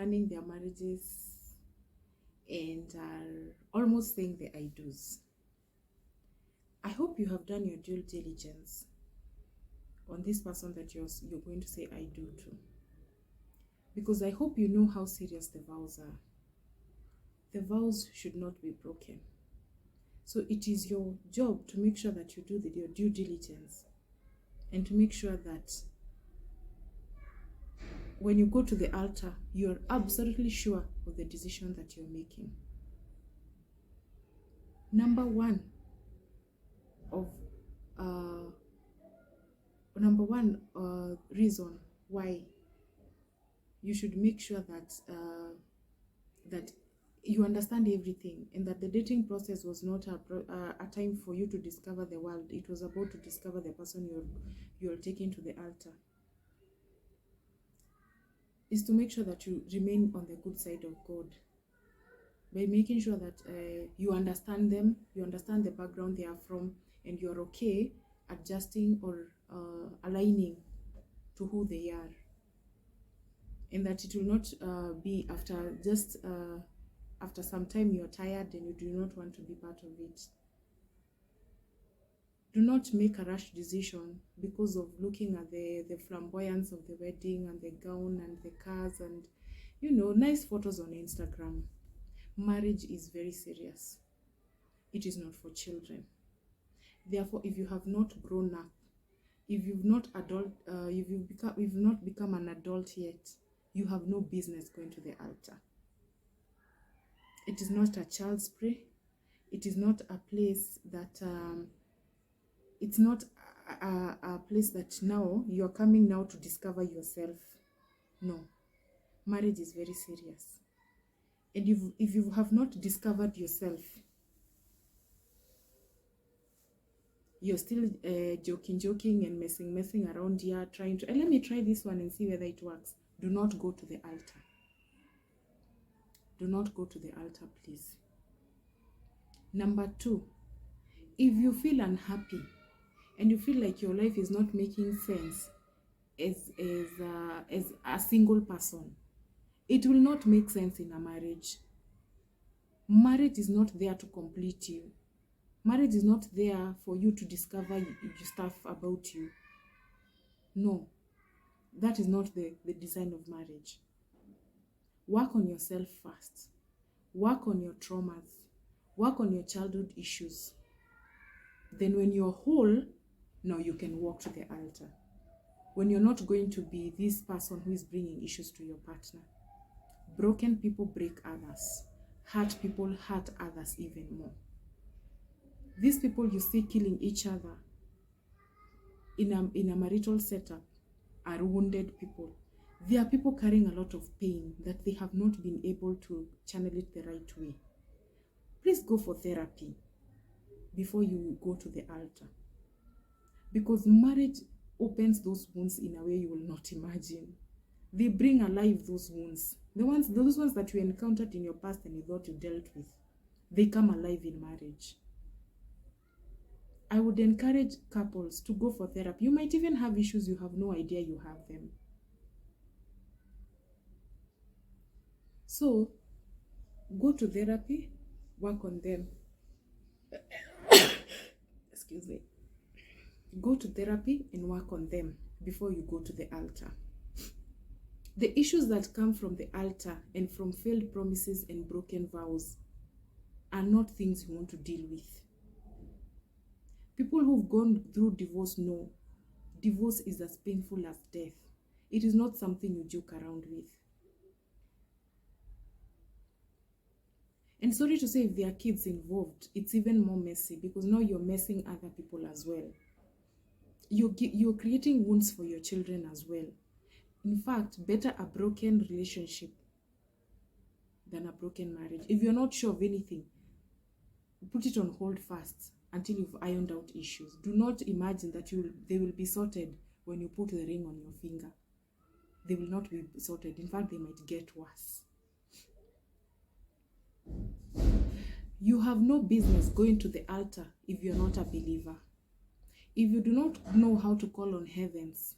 planning their marriages and are almost saying the I do's. I hope you have done your due diligence on this person that you're going to say I do to. Because I hope you know how serious the vows are. The vows should not be broken. So it is your job to make sure that you do your due diligence and to make sure that when you go to the altar, you're absolutely sure of the decision that you're making. Number one reason why you should make sure that you understand everything, and that the dating process was not a time for you to discover the world. It was about to discover the person you're taking to the altar. Is to make sure that you remain on the good side of God by making sure that you understand them, you understand the background they are from, and you're okay adjusting or aligning to who they are. And that it will not be after some time you're tired and you do not want to be part of it. Do not make a rash decision because of looking at the flamboyance of the wedding and the gown and the cars and, nice photos on Instagram. Marriage is very serious. It is not for children. Therefore, if you have not grown up, if you've not become an adult yet, you have no business going to the altar. It is not a child's play. It is not a place that it's not a place that now you're coming now to discover yourself. No. Marriage is very serious. And if you have not discovered yourself, you're still joking and messing around here, trying to, let me try this one and see whether it works. Do not go to the altar. Do not go to the altar, please. Number two, if you feel unhappy and you feel like your life is not making sense as a single person, it will not make sense in a marriage. Marriage is not there to complete you. Marriage is not there for you to discover stuff about you. No, that is not the design of marriage. Work on yourself first. Work on your traumas. Work on your childhood issues. Then when you're whole, now you can walk to the altar. When you're not going to be this person who is bringing issues to your partner. Broken people break others. Hurt people hurt others even more. These people you see killing each other in a marital setup are wounded people. They are people carrying a lot of pain that they have not been able to channel it the right way. Please go for therapy before you go to the altar. Because marriage opens those wounds in a way you will not imagine. They bring alive those wounds. Those ones that you encountered in your past and you thought you dealt with. They come alive in marriage. I would encourage couples to go for therapy. You might even have issues you have no idea you have them. So, go to therapy, work on them. Excuse me. Go to therapy and work on them before you go to the altar. The issues that come from the altar and from failed promises and broken vows are not things you want to deal with. People who've gone through divorce know divorce is as painful as death. It is not something you joke around with. And sorry to say, if there are kids involved, it's even more messy because now you're messing other people as well. You're creating wounds for your children as well. In fact, better a broken relationship than a broken marriage. If you're not sure of anything, put it on hold first until you've ironed out issues. Do not imagine that they will be sorted when you put the ring on your finger. They will not be sorted. In fact, they might get worse. You have no business going to the altar if you're not a believer. If you do not know how to call on heavens,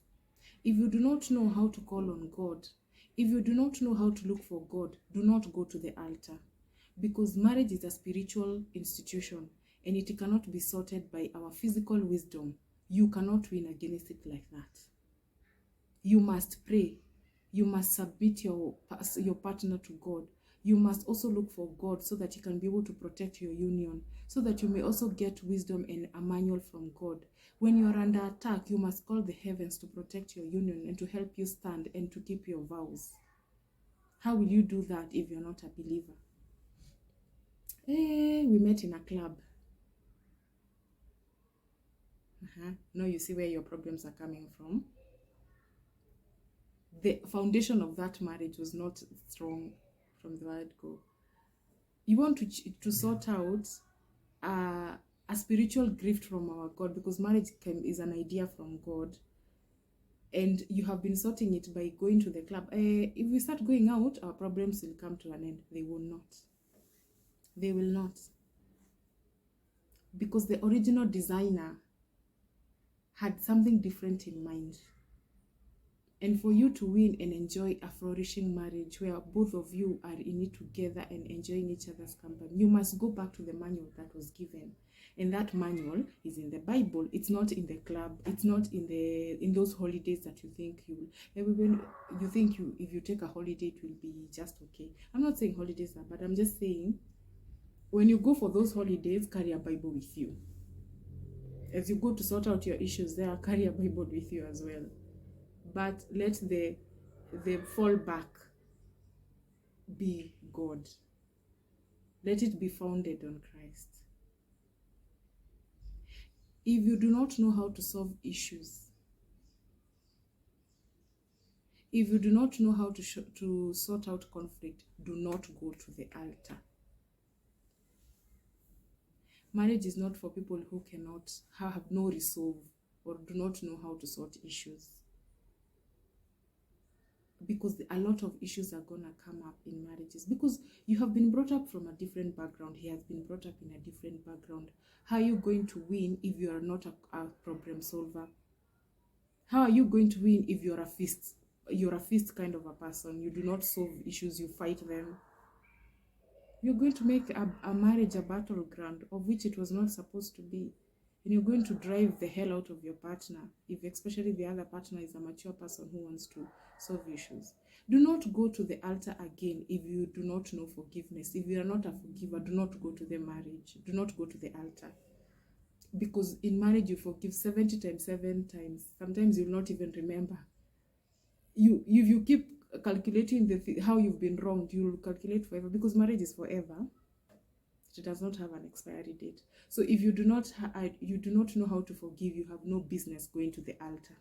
If you do not know how to call on God, if you do not know how to look for God, do not go to the altar. Because marriage is a spiritual institution and it cannot be sorted by our physical wisdom. You cannot win against it like that. You must pray. You must submit your partner to God. You must also look for God so that you can be able to protect your union, so that you may also get wisdom and a manual from God. When you are under attack, you must call the heavens to protect your union and to help you stand and to keep your vows. How will you do that if you're not a believer? We met in a club. Now you see where your problems are coming from. The foundation of that marriage was not strong from the word go. You want to sort out a spiritual gift from our God, because marriage is an idea from God, and you have been sorting it by going to the club. If we start going out, our problems will come to an end. They will not. They will not. Because the original designer had something different in mind. And for you to win and enjoy a flourishing marriage where both of you are in it together and enjoying each other's company, you must go back to the manual that was given. And that manual is in the Bible. It's not in the club. It's not in those holidays that you think when you think if you take a holiday, it will be just okay. I'm not saying holidays are bad. I'm just saying when you go for those holidays, carry a Bible with you. As you go to sort out your issues there, carry a Bible with you as well. But let the fallback be God. Let it be founded on Christ. If you do not know how to solve issues, if you do not know how to sort out conflict, do not go to the altar. Marriage is not for people who cannot have no resolve or do not know how to sort issues. Because a lot of issues are gonna come up in marriages, because you have been brought up from a different background. He has been brought up in a different background. How are you going to win if you are not a problem solver? How are you going to win if you're a fist kind of a person? You do not solve issues, you fight them. You're going to make a marriage a battleground of which it was not supposed to be. And you're going to drive the hell out of your partner, if especially the other partner is a mature person who wants to solve issues. Do not go to the altar again if you do not know forgiveness. If you are not a forgiver, do not go to the marriage. Do not go to the altar. Because in marriage, you forgive 70 times, 7 times. Sometimes you'll not even remember. If you keep calculating how you've been wronged, you'll calculate forever, because marriage is forever. It does not have an expiry date. So if you do not know how to forgive, you have no business going to the altar.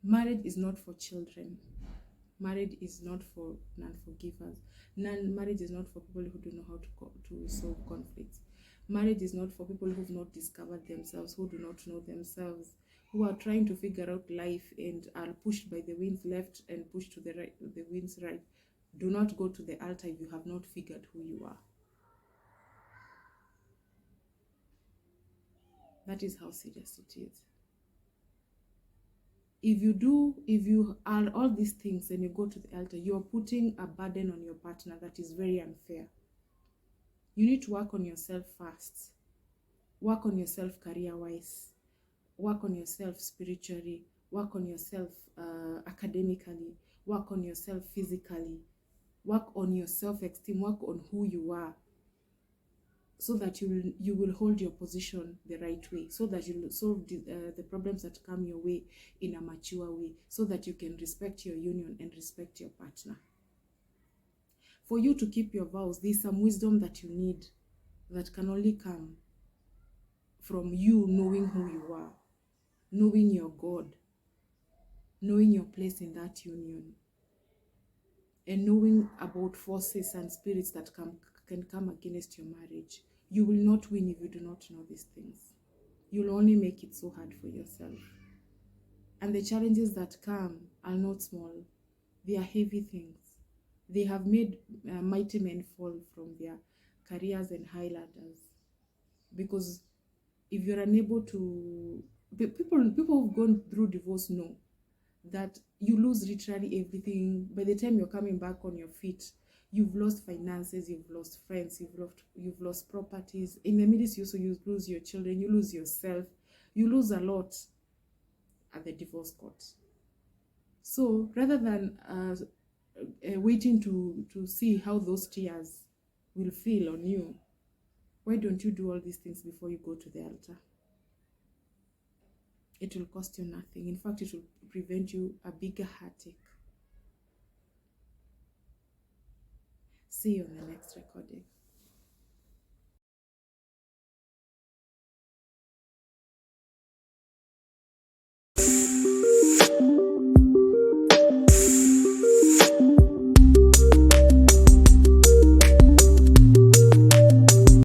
Marriage is not for children. Marriage is not for non-forgivers. Marriage is not for people who don't know how to solve conflicts. Marriage is not for people who've not discovered themselves, who do not know themselves, who are trying to figure out life and are pushed by the winds left and pushed to the right, the winds right. Do not go to the altar if you have not figured who you are. That is how serious it is. If you are all these things and you go to the altar, you are putting a burden on your partner that is very unfair. You need to work on yourself first. Work on yourself career-wise. Work on yourself spiritually. Work on yourself academically. Work on yourself physically. Work on your self-esteem. Work on who you are, so that you will hold your position the right way, so that you will solve the problems that come your way in a mature way, so that you can respect your union and respect your partner. For you to keep your vows, there's some wisdom that you need that can only come from you knowing who you are, knowing your God, knowing your place in that union, and knowing about forces and spirits that can come against your marriage. You will not win if you do not know these things. You'll only make it so hard for yourself. And the challenges that come are not small. They are heavy things. They have made mighty men fall from their careers and high ladders, because if you're unable to, people who've gone through divorce know that you lose literally everything. By the time you're coming back on your feet, you've lost finances, you've lost friends, you've lost properties. In the midst, you lose your children, you lose yourself, you lose a lot at the divorce court. So rather than waiting to see how those tears will feel on you, why don't you do all these things before you go to the altar? It will cost you nothing. In fact, it will prevent you a bigger heartache. See you on the next recording.